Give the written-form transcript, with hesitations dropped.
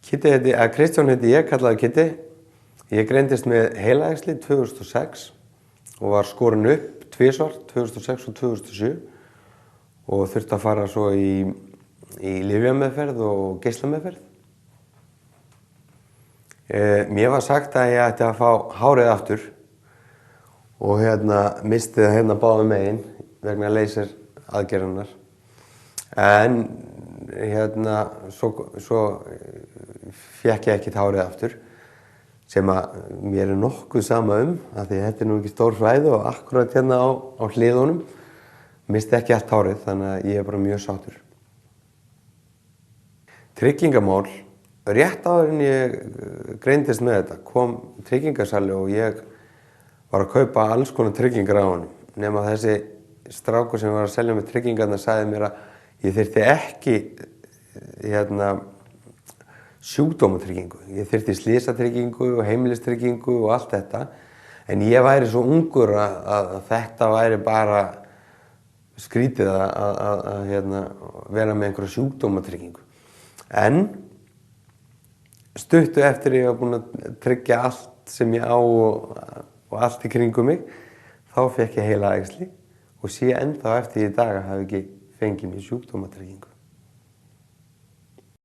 Kitti Kristján heiti ég, kallaði Kitti. Ég greindist með heilaæxli 2006 og var skorin upp tvisvar, 2006 og 2007 og þurfti að fara svo í lyfjameðferð og geislameðferð. Mér var sagt að ég ætti að fá hárið aftur og misti það báðum megin vegna laser-aðgerðarinnar. En svo fékk ég ekki hárið aftur, sem að mér nokkuð sama af því þetta nú ekki stór svæði og akkurat á hliðunum misti ekki allt hárið, þannig að ég bara mjög sáttur. Tryggingamál, rétt áður en ég greindist með þetta, kom tryggingasali og ég var að kaupa alls konar tryggingar á honum, nema þessi strákur sem var að selja með tryggingarnar sagði mér að ég þyrfti ekki sjúkdómatryggingu. Ég þyrfti slysatryggingu og heimilistryggingu og allt þetta, en ég væri svo ungur að þetta væri bara skrítið að vera með einhverja sjúkdómatryggingu. En stuttu eftir ég var búinn að tryggja allt sem ég á og allt í kringum mig, þá fékk ég heilaæxli og sé ennþá eftir í dag að hafa ekki fengið mér sjúkdómatryggingu.